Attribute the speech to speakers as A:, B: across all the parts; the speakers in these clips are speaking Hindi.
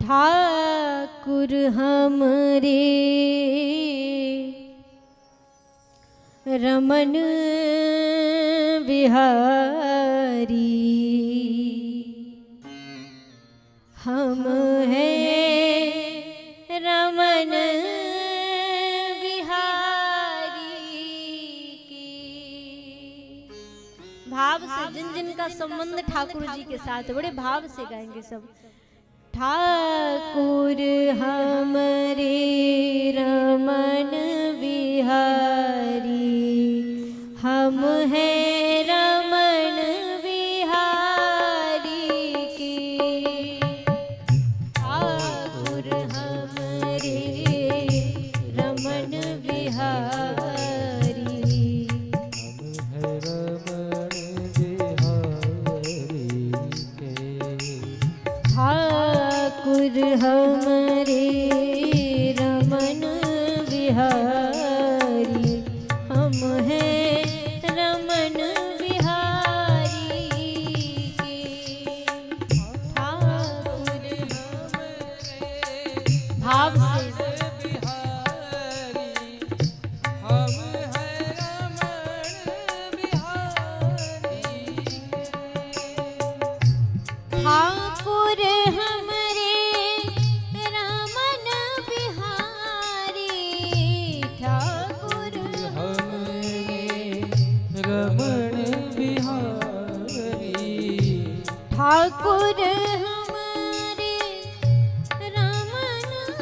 A: ठाकुर हमरे रमन बिहारी हम हैं रमन बिहारी की। भाव से जिन जिन का संबंध ठाकुर जी के साथ बड़े भाव से गाएंगे सब। ठाकुर हमरे रमन बिहारी हम हैं रमन बिहारी की। ठाकुर हमरे रमन बिहारी ठाकुर हमरे रमन बिहारी हम हैं रमन बिहारी के। ठाकुर भाव से ठाकुर हमरे रमन बिहारी ठाकुर
B: हमरे रमन बिहारी
A: ठाकुर हमरे रमन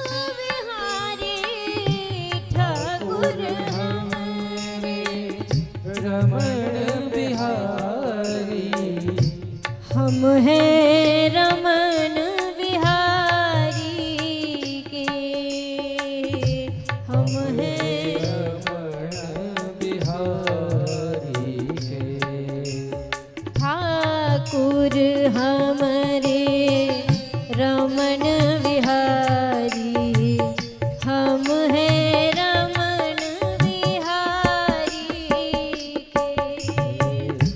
A: बिहारी ठाकुर
B: हमरे रमन बिहारी
A: हम हैं रमन बिहारी के। हम हैं
B: रमन बिहारी के।
A: ठाकुर हमरे रमन बिहारी हम हैं रमन बिहारी के।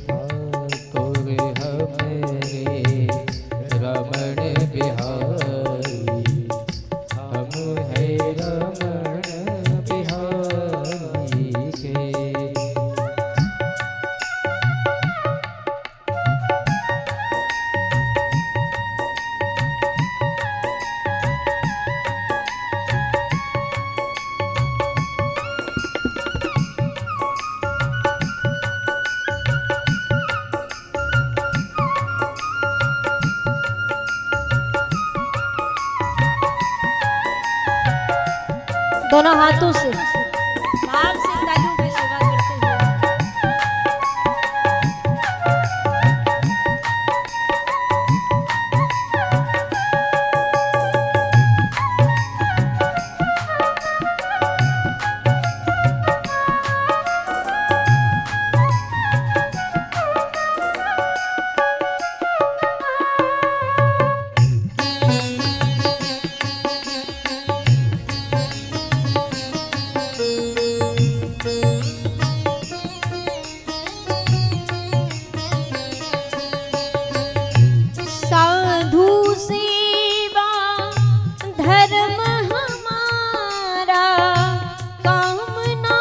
B: ठाकुर हमरे रमन बिहारी हम हैं रमन बिहारी के।
A: दोनों हाथों से भाव से तालियों की सेवा करते हुए साधु सेवा धर्म हमारा कामना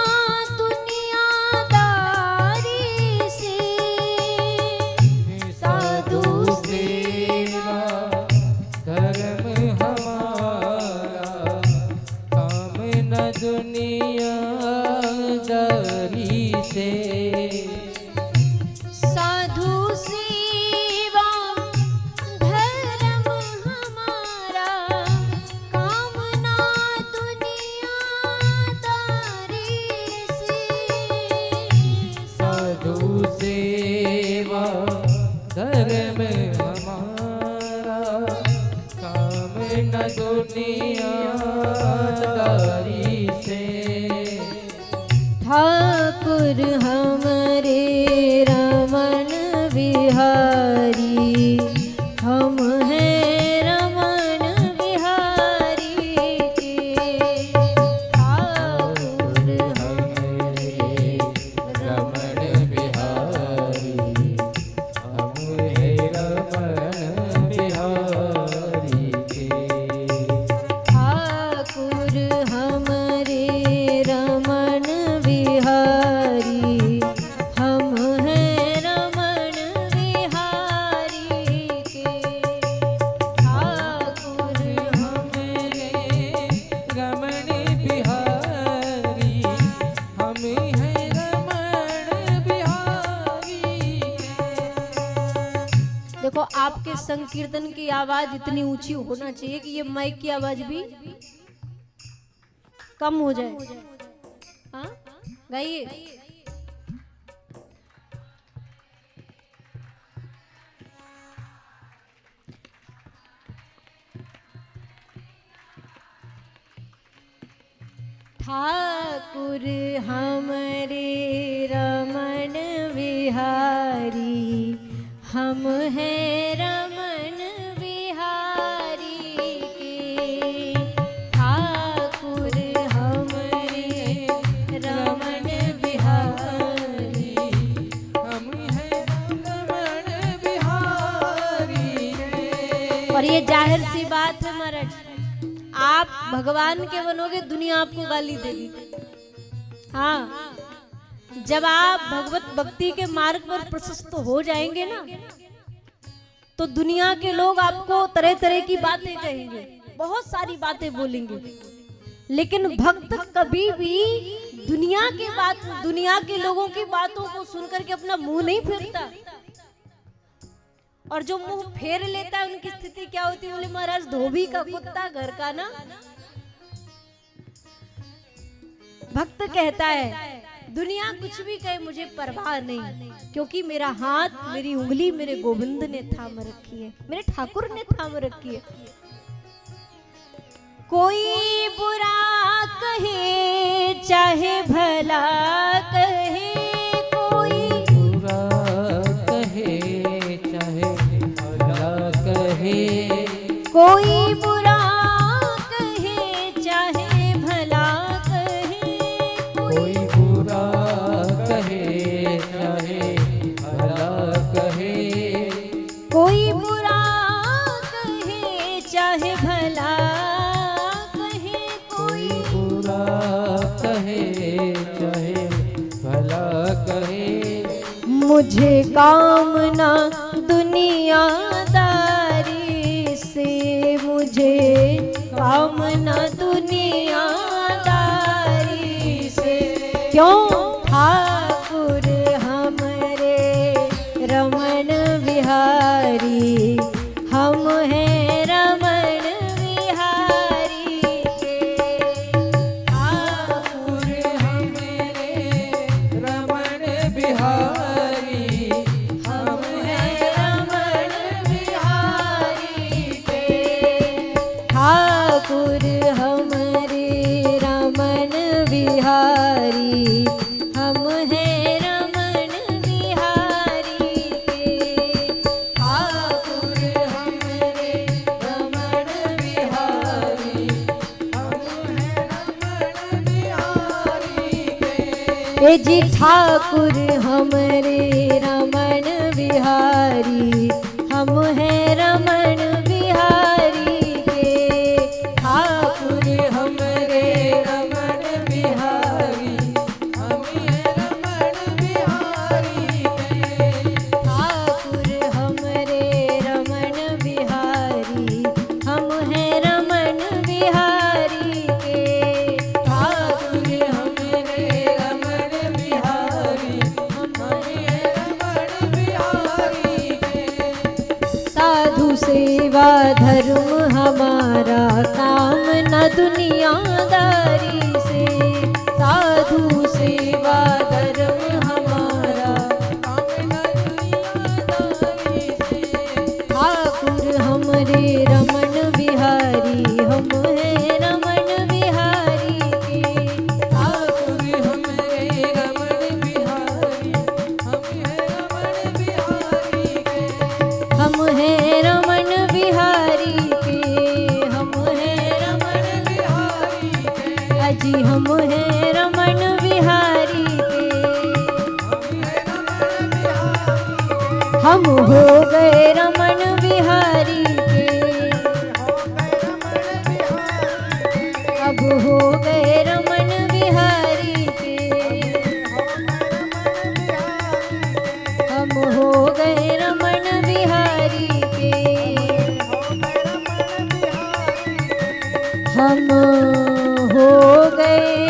A: दुनियादारी से। साधु
B: सेवा धर्म हमारा काम न दुनियादारी से।
A: साधु सेवा धर्म हमारा कामना दुनियादारी से।
B: साधु सेवा धर्म हमारा काम न दुनियादारी से।
A: ठाकुर हमरे रमन बिहारी हम हैं रमन बिहारी के। ठाकुर
B: हमरे रमन बिहारी हम हैं रमन बिहारी के।
A: संकीर्तन की आवाज इतनी ऊंची होना चाहिए कि ये माइक की आवाज भी कम हो जाए। हाँ गाइए। ठाकुर हमरे रमन बिहारी, हम हैं रमन बिहारी के। ठाकुर हमरे रमन बिहारी,
B: हम हैं रमण बिहारी के।
A: और ये जाहिर सी बात है महाराज, आप भगवान के बनोगे दुनिया आपको गाली देगी। हाँ, जब आप भगवत भक्ति के मार्ग पर प्रशस्त हो जाएंगे ना, तो दुनिया के लोग आपको तरह तरह की बातें कहेंगे, बहुत सारी बातें बोलेंगे, लेकिन भक्त कभी भी दुनिया के लोगों की बातों को सुनकर के अपना मुंह नहीं फेरता। और जो मुंह फेर लेता है उनकी स्थिति क्या होती है? बोले महाराज धोबी का कुत्ता घर का ना। भक्त कहता है दुनिया कुछ भी कहे मुझे परवाह नहीं, क्योंकि मेरा हाथ, मेरी उंगली मेरे गोविंद ने थाम रखी है, मेरे ठाकुर ने थाम रखी है। कोई बुरा कहे चाहे भला कहे, कोई
B: बुरा कहे चाहे भला कहे,
A: कोई बुरा कहे चाहे भला कहे,
B: कोई बुरा कहे चाहे भला कहे,
A: कोई बुरा कहे चाहे भला कहे,
B: कोई बुरा कहे चाहे भला कहे।
A: मुझे कामना दुनियादारी से, मुझे कामना दुनियादारी से, क्यों ठाकुर हमरे रमन बिहारी, हम हैं रमन बिहारी के। ठाकुर
B: हमरे रमण बिहारी,
A: हम हैं रमन बिहारी के। ठाकुर हमरे रमन बिहारी, हम हैं रमन बिहारी के। ठाकुर हमरे रमन बिहारी,
B: हम हैं रमण बिहारी के।
A: ए जी ठाकुर हमरे रमन बिहारी, हम हैं रमण बिहारी के। ठाकुर हमरे
B: रमण बिहारी, हम हैं रमण बिहारी के।
A: ठाकुर हमरे रमन बिहारी, हम हैं रमण बिहारी के। ठाकुर हमरे
B: रमण बिहारी, हम हैं रमण बिहारी के।
A: साधु सेवा धर्म हमारा, काम न दुनियादारी से। साधु सेवा धर्म हमारा,
B: काम न दुनियादारी से।
A: ठाकुर हमरे रमन बिहारी, हम हैं रमण बिहारी के।
B: ठाकुर हमरे रमण बिहारी, हम हैं रमण बिहारी के।
A: हम हैं रमन बिहारी के, हम हैं रमन
B: बिहारी के।
A: अजी हम हैं रमन बिहारी के।
B: हम हैं रमण बिहारी के।
A: हम हो गए रमन बिहारी के, अब हो गए रमन बिहारी के। हम हो गए रमण बिहारी के। हम हो गए